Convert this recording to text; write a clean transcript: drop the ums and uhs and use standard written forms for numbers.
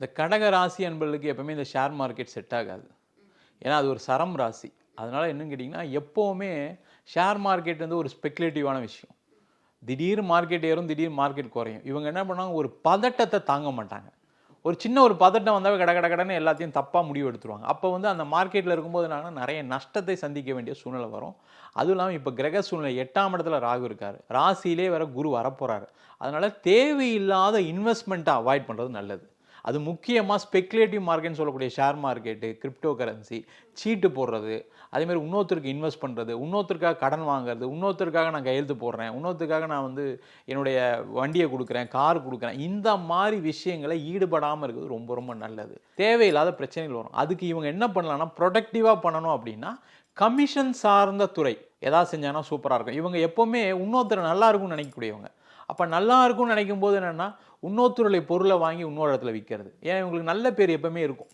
இந்த கடக ராசி அன்பர்களுக்கு எப்பவுமே இந்த ஷேர் மார்க்கெட் செட் ஆகாது. ஏன்னா அது ஒரு சரம் ராசி. அதனால என்னன்னு கேட்டிங்கன்னா, எப்பவுமே ஷேர் மார்க்கெட் வந்து ஒரு ஸ்பெகுலேட்டிவான விஷயம். திடீர் மார்க்கெட் ஏறும், திடீர் மார்க்கெட் குறையும். இவங்க என்ன பண்ணுவாங்க, ஒரு பதட்டத்த தாங்க மாட்டாங்க. ஒரு சின்ன ஒரு பதட்டம் வந்தாவே கட கட கடன்னு எல்லாத்தையும் தப்பா முடிவு எடுத்துருவாங்க. அப்போ வந்து அந்த மார்க்கெட்ல இருக்கும்போது என்னன்னா, நெறைய நஷ்டத்தை சந்திக்க வேண்டிய சூழ்நிலை வரும். அதுவும் இல்லாம இப்ப கிரக சூழ்நிலை 8ஆம் இடத்துல ராகு இருக்காரு. ராசியிலே வேற குரு வரப்போறாரு. அதனால தேவையில்லாத இன்வெஸ்ட்மெண்ட்ட அவாய்ட் பண்றது நல்லது. அது முக்கியமா ஸ்பெகுலேட்டிவ் மார்க்கெட்னு சொல்லக்கூடிய ஷேர் மார்க்கெட்டு, கிரிப்டோ கரன்சி, சீட்டு போடுறது, அதேமாரி இன்னொருத்தருக்கு இன்வெஸ்ட் பண்றது, இன்னொருத்தருக்காக கடன் வாங்குறது, இன்னொருத்தருக்காக நான் கையெழுத்து போடுறேன், இன்னொருத்தருக்காக நான் வந்து என்னுடைய வண்டிய குடுக்குறேன், கார் குடுக்குறேன். இந்த மாரி விஷயங்கள ஈடுபடாம இருக்கிறது ரொம்ப ரொம்ப நல்லது. தேவையில்லாத பிரச்சனைகள் வரும். அதுக்கு இவங்க என்ன பண்ணலாம்னா, புரொடக்டிவா பண்ணணும் அப்படின்னா, கமிஷன் சார்ந்த துறை ஏதாவது செஞ்சாங்கன்னா சூப்பரா இருக்கும். இவங்க எப்பவுமே இன்னொருத்தர் நல்லா இருக்கும்னு நினைக்கக்கூடியவங்க. அப்ப நல்லா இருக்கும்னு நினைக்கும்போது என்னன்னா, இன்னொருத்தருடைய பொருள வாங்கி இன்னொரு இடத்துல விக்கிறது. ஏன்னா இவங்களுக்கு நல்ல பேர் எப்பவுமே இருக்கும்.